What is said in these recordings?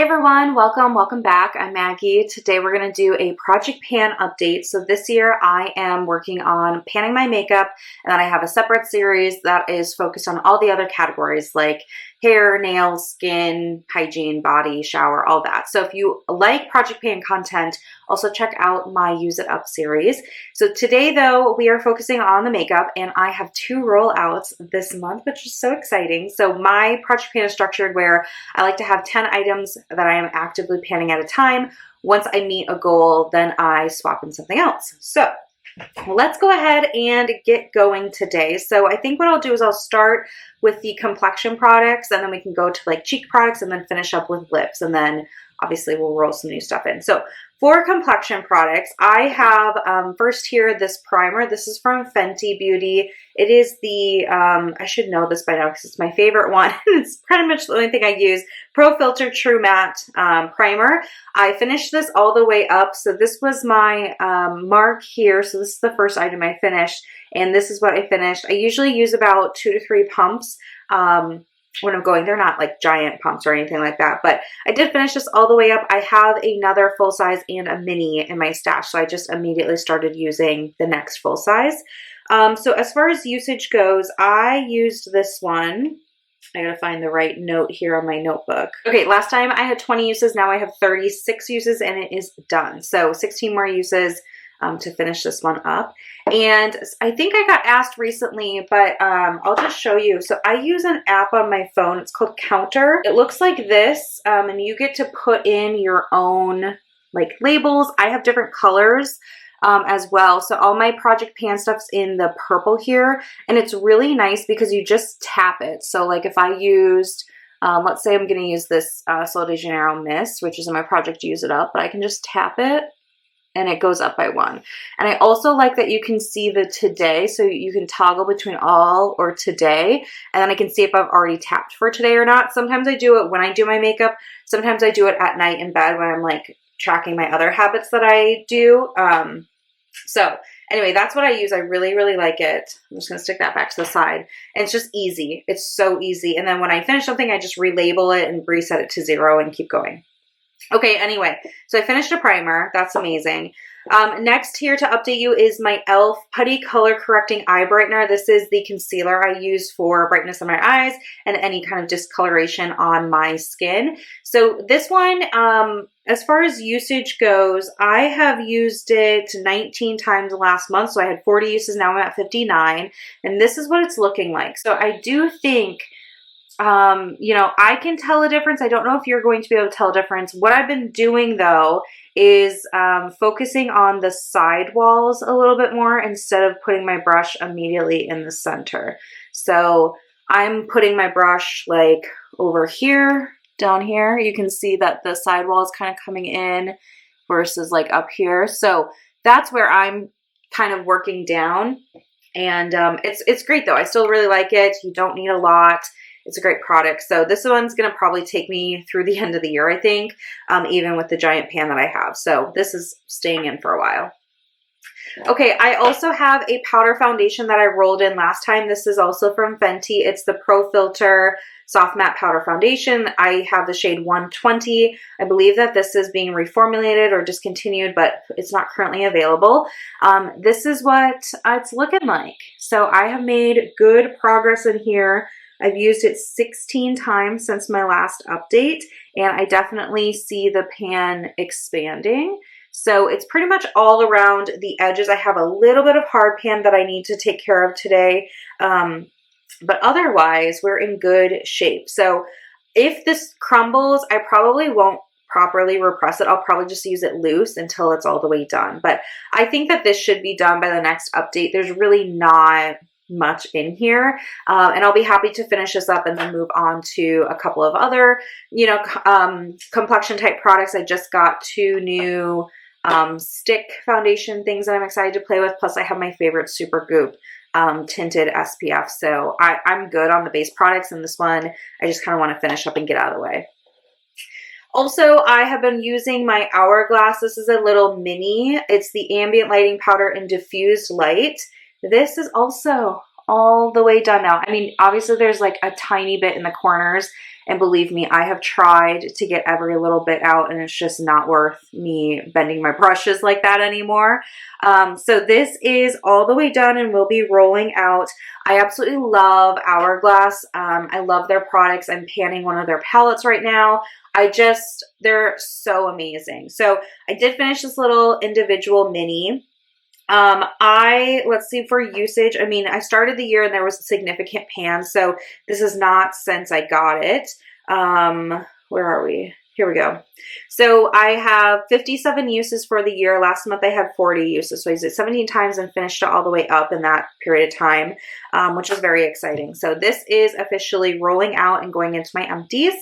everyone, welcome back. I'm Maggie. Today we're going to do a project pan update. So this year I am working on panning my makeup, and then I have a separate series that is focused on all the other categories like hair, nails, skin, hygiene, body, shower, all that. So if you like project pan content, also check out my Use It Up series. So today though, we are focusing on the makeup, and I have 2 rollouts this month, which is so exciting. So my project pan is structured where I like to have 10 items that I am actively panning at a time. Once I meet a goal, then I swap in something else. So let's go ahead and get going today. So I think what I'll do is I'll start with the complexion products, and then we can go to like cheek products, and then finish up with lips, and then obviously we'll roll some new stuff in. So for complexion products, I have first here this primer. This is from Fenty Beauty. It is the, I should know this by now because it's my favorite one. It's pretty much the only thing I use. Pro Filter True Matte Primer. I finished this all the way up. So this was my mark here. So this is the first item I finished, and this is what I finished. I usually use about 2 to 3 pumps. When I'm going, they're not like giant pumps or anything like that, but I did finish this all the way up. I have another full size and a mini in my stash, so I just immediately started using the next full size. So as far as usage goes, I used this one. I gotta find the right note here on my notebook. Okay, last time I had 20 uses, now I have 36 uses, and it is done. So 16 more uses to finish this one up. And I think I got asked recently, but I'll just show you. So I use an app on my phone. It's called Counter. It looks like this, and you get to put in your own like labels. I have different colors as well. So all my project pan stuff's in the purple here, and it's really nice because you just tap it. So like if I used, let's say I'm going to use this Sol de Janeiro Mist, which is in my project Use It Up, but I can just tap it and it goes up by 1. And I also like that you can see the today, so you can toggle between all or today, and then I can see if I've already tapped for today or not. Sometimes I do it when I do my makeup. Sometimes I do it at night in bed when I'm like tracking my other habits that I do. So anyway, that's what I use. I really, really like it. I'm just going to stick that back to the side. And it's just easy. It's so easy. And then when I finish something, I just relabel it and reset it to 0 and keep going. Okay, anyway, so I finished a primer. That's amazing. Next here to update you is my e.l.f. Putty Color Correcting Eye Brightener. This is the concealer I use for brightness in my eyes and any kind of discoloration on my skin. So this one, as far as usage goes, I have used it 19 times last month. So I had 40 uses, now I'm at 59. And this is what it's looking like. So I do think you know, I can tell a difference. I don't know if you're going to be able to tell a difference. What I've been doing though is focusing on the side walls a little bit more instead of putting my brush immediately in the center. So I'm putting my brush like over here, down here. You can see that the side wall is kind of coming in versus like up here. So that's where I'm kind of working down. And it's great though. I still really like it. You don't need a lot. It's a great product. So this one's going to probably take me through the end of the year, I think, even with the giant pan that I have. So this is staying in for a while. Okay, I also have a powder foundation that I rolled in last time. This is also from Fenty. It's the Pro Filter Soft Matte Powder Foundation. I have the shade 120. I believe that this is being reformulated or discontinued, but it's not currently available. This is what it's looking like. So I have made good progress in here. I've used it 16 times since my last update, and I definitely see the pan expanding. So it's pretty much all around the edges. I have a little bit of hard pan that I need to take care of today, but otherwise we're in good shape. So if this crumbles, I probably won't properly repress it. I'll probably just use it loose until it's all the way done. But I think that this should be done by the next update. There's really not much in here, and I'll be happy to finish this up and then move on to a couple of other, you know, complexion type products. I just got 2 new stick foundation things that I'm excited to play with. Plus I have my favorite Supergoop tinted SPF. So I'm good on the base products, and this one I just kind of want to finish up and get out of the way. Also, I have been using my Hourglass. This is a little mini. It's the Ambient Lighting Powder in Diffused Light. This is also all the way done now. I mean, obviously there's like a tiny bit in the corners, and believe me, I have tried to get every little bit out, and it's just not worth me bending my brushes like that anymore. So this is all the way done and will be rolling out. I absolutely love Hourglass. I love their products. I'm panning one of their palettes right now. They're so amazing. So I did finish this little individual mini. Let's see, for usage, I mean, I started the year and there was a significant pan, so this is not since I got it. Where are we? Here we go. So I have 57 uses for the year. Last month I had 40 uses, so I used it 17 times and finished it all the way up in that period of time, which is very exciting. So this is officially rolling out and going into my empties.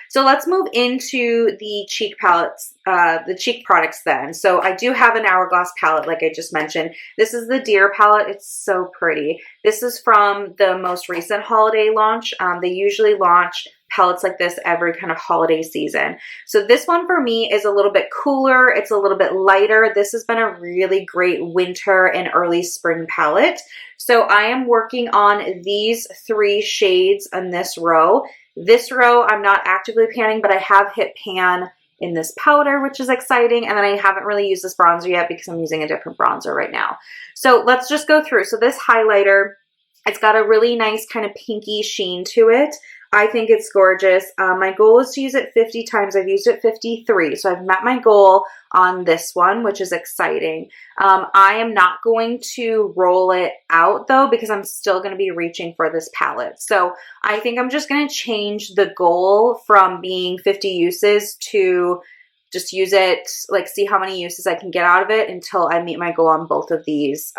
So let's move into the cheek palettes, the cheek products then. So I do have an Hourglass palette, like I just mentioned. This is the Deer palette. It's so pretty. This is from the most recent holiday launch. They usually launch palettes like this every kind of holiday season. So this one for me is a little bit cooler. It's a little bit lighter. This has been a really great winter and early spring palette. So I am working on these 3 shades in this row. This row, I'm not actively panning, but I have hit pan in this powder, which is exciting. And then I haven't really used this bronzer yet because I'm using a different bronzer right now. So let's just go through. So this highlighter, it's got a really nice kind of pinky sheen to it. I think it's gorgeous. My goal is to use it 50 times. I've used it 53. So I've met my goal on this one, which is exciting. I am not going to roll it out though, because I'm still going to be reaching for this palette. So I think I'm just going to change the goal from being 50 uses to just use it, like see how many uses I can get out of it until I meet my goal on both of these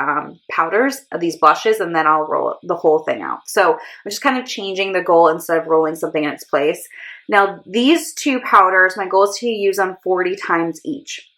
powders, these blushes, and then I'll roll the whole thing out. So I'm just kind of changing the goal instead of rolling something in its place. Now these 2 powders, my goal is to use them 40 times each.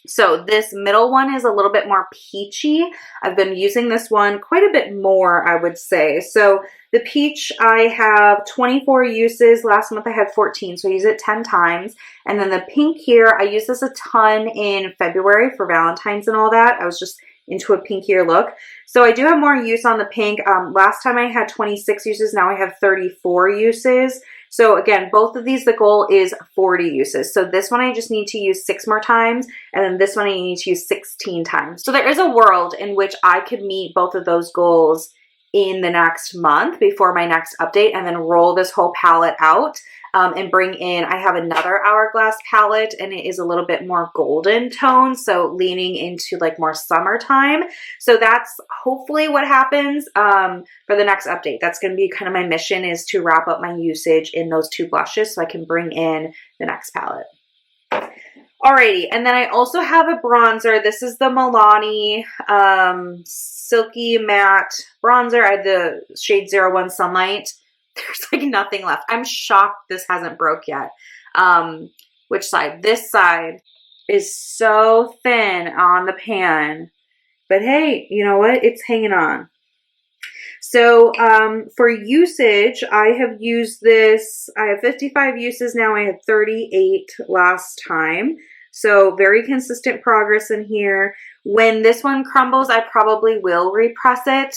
So this middle one is a little bit more peachy. I've been using this one quite a bit more, I would say. So the peach, I have 24 uses. Last month I had 14, so I use it 10 times. And then the pink here, I use this a ton in February for Valentine's and all that. I was just into a pinkier look. So I do have more use on the pink. Last time I had 26 uses, now I have 34 uses. So again, both of these, the goal is 40 uses. So this one I just need to use 6 more times, and then this one I need to use 16 times. So there is a world in which I could meet both of those goals in the next month before my next update, and then roll this whole palette out and bring in, I have another Hourglass palette, and it is a little bit more golden tone, so leaning into like more summertime. So that's hopefully what happens for the next update. That's going to be kind of my mission, is to wrap up my usage in those 2 blushes so I can bring in the next palette. Alrighty, and then I also have a bronzer. This is the Milani Silky Matte Bronzer. I had the shade 01 Sunlight. There's like nothing left. I'm shocked this hasn't broke yet. Which side? This side is so thin on the pan. But hey, you know what? It's hanging on. So for usage, I have used this. I have 55 uses now. I had 38 last time. So very consistent progress in here. When this one crumbles, I probably will repress it.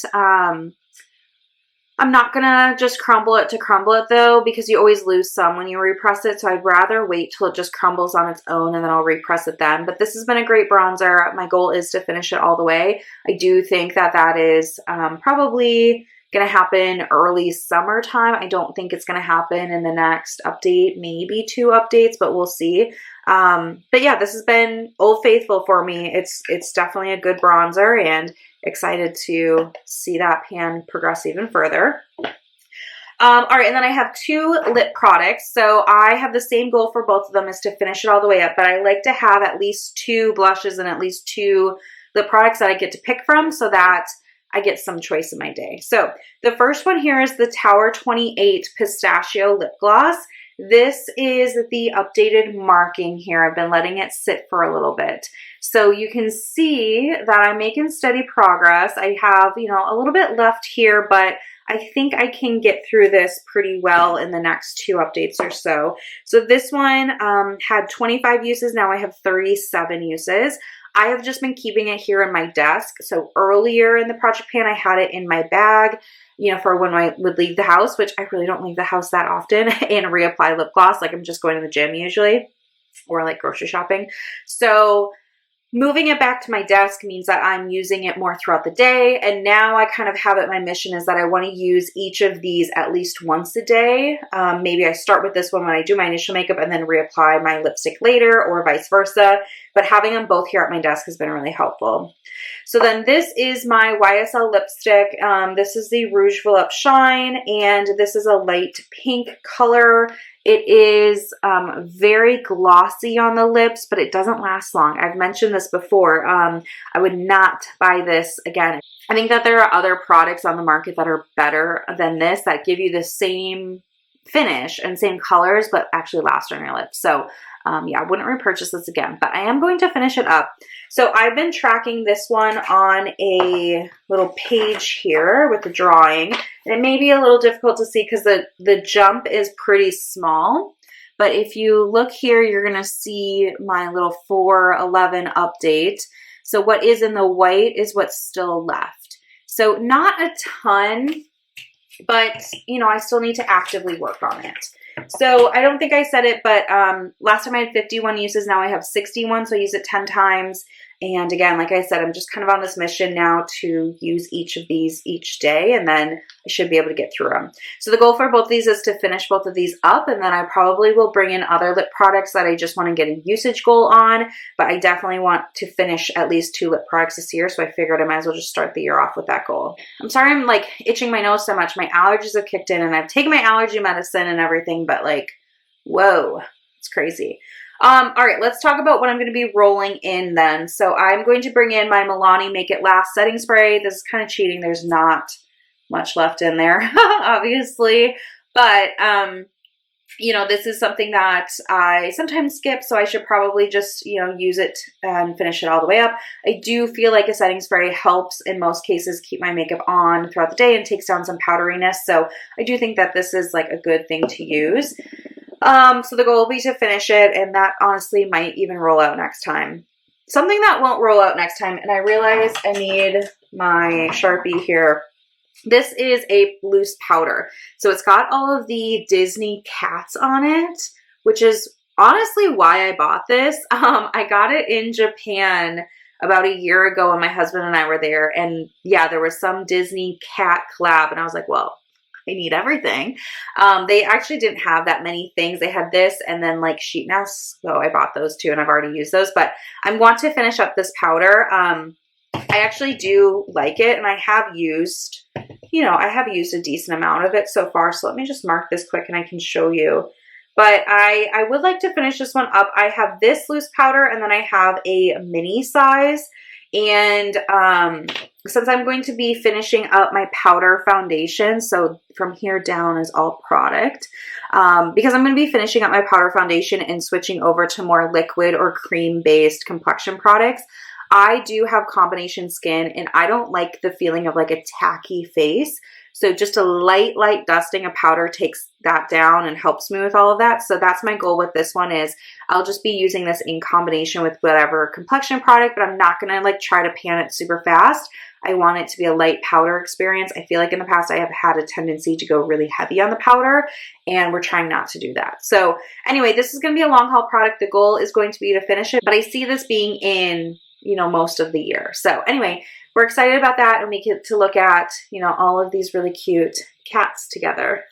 I'm not gonna just crumble it to crumble it though, because you always lose some when you repress it. So I'd rather wait till it just crumbles on its own and then I'll repress it then. But this has been a great bronzer. My goal is to finish it all the way. I do think that that is probably gonna happen early summertime. I don't think it's gonna happen in the next update, maybe 2 updates, but we'll see. But yeah, this has been Old Faithful for me. It's definitely a good bronzer, and excited to see that pan progress even further. All right, and then I have 2 lip products. So I have the same goal for both of them, is to finish it all the way up, but I like to have at least 2 blushes and at least 2 lip products that I get to pick from so that I get some choice in my day. So the first one here is the Tower 28 Pistachio Lip Gloss. This is the updated marking here. I've been letting it sit for a little bit. So you can see that I'm making steady progress. I have, you know, a little bit left here, but I think I can get through this pretty well in the next 2 updates or so. So this one had 25 uses. Now I have 37 uses. I have just been keeping it here in my desk. So earlier in the project pan, I had it in my bag, you know, for when I would leave the house, which I really don't leave the house that often, and reapply lip gloss. Like I'm just going to the gym usually, or like grocery shopping. So moving it back to my desk means that I'm using it more throughout the day. And now I kind of have it, my mission is that I want to use each of these at least once a day. Maybe I start with this one when I do my initial makeup and then reapply my lipstick later, or vice versa. But having them both here at my desk has been really helpful. So then this is my YSL lipstick. This is the Rouge Volup Shine, and this is a light pink color. It is very glossy on the lips, but it doesn't last long. I've mentioned this before. I would not buy this again. I think that there are other products on the market that are better than this that give you the same finish and same colors, but actually last on your lips. So yeah, I wouldn't repurchase this again, but I am going to finish it up. So I've been tracking this one on a little page here with the drawing. And it may be a little difficult to see because the jump is pretty small. But if you look here, you're going to see my little 4/11 update. So what is in the white is what's still left. So not a ton, but you know, I still need to actively work on it. So I don't think I said it, but last time I had 51 uses. Now I have 61, so I use it 10 times. And again, like I said, I'm just kind of on this mission now to use each of these each day, and then I should be able to get through them. So the goal for both of these is to finish both of these up, and then I probably will bring in other lip products that I just want to get a usage goal on, but I definitely want to finish at least 2 lip products this year, so I figured I might as well just start the year off with that goal. I'm sorry I'm like itching my nose so much. My allergies have kicked in, and I've taken my allergy medicine and everything, but like, whoa, it's crazy. All right, let's talk about what I'm going to be rolling in then. So I'm going to bring in my Milani Make It Last setting spray. This is kind of cheating. There's not much left in there, obviously. But, you know, this is something that I sometimes skip, so I should probably just, you know, use it and finish it all the way up. I do feel like a setting spray helps in most cases keep my makeup on throughout the day and takes down some powderiness. So I do think that this is like a good thing to use. So the goal will be to finish it, and that honestly might even roll out next time. Something that won't roll out next time, and I realize I need my Sharpie here. This is a loose powder. So it's got all of the Disney cats on it, which is honestly why I bought this. I got it in Japan about a year ago when my husband and I were there, and yeah, there was some Disney cat collab, and I was like, well, I need everything. They actually didn't have that many things. They had this and then like sheet masks. So I bought those too, and I've already used those, but I want to finish up this powder. I actually do like it, and I have used, you know, I have used a decent amount of it so far. So let me just mark this quick and I can show you. But I would like to finish this one up. I have this loose powder, and then I have a mini size. And since I'm going to be finishing up my powder foundation, so from here down is all product, because I'm going to be finishing up my powder foundation and switching over to more liquid or cream-based complexion products, I do have combination skin, and I don't like the feeling of like a tacky face. So just a light dusting of powder takes that down and helps me with all of that. So that's my goal with this one, is I'll just be using this in combination with whatever complexion product, but I'm not going to like try to pan it super fast. I want it to be a light powder experience. I feel like in the past I have had a tendency to go really heavy on the powder, and we're trying not to do that. So anyway, this is going to be a long haul product. The goal is going to be to finish it, but I see this being in, you know, most of the year. So anyway, we're excited about that, and we get to look at, you know, all of these really cute cats together.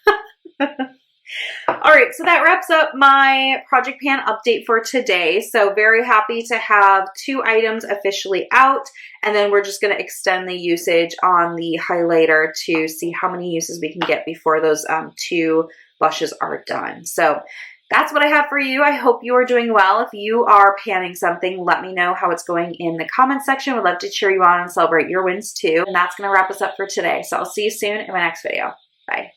All right, so that wraps up my project pan update for today. So very happy to have 2 items officially out, and then we're just going to extend the usage on the highlighter to see how many uses we can get before those 2 blushes are done. So that's what I have for you. I hope you are doing well. If you are panning something, let me know how it's going in the comments section. Would love to cheer you on and celebrate your wins too. And that's going to wrap us up for today. So I'll see you soon in my next video. Bye.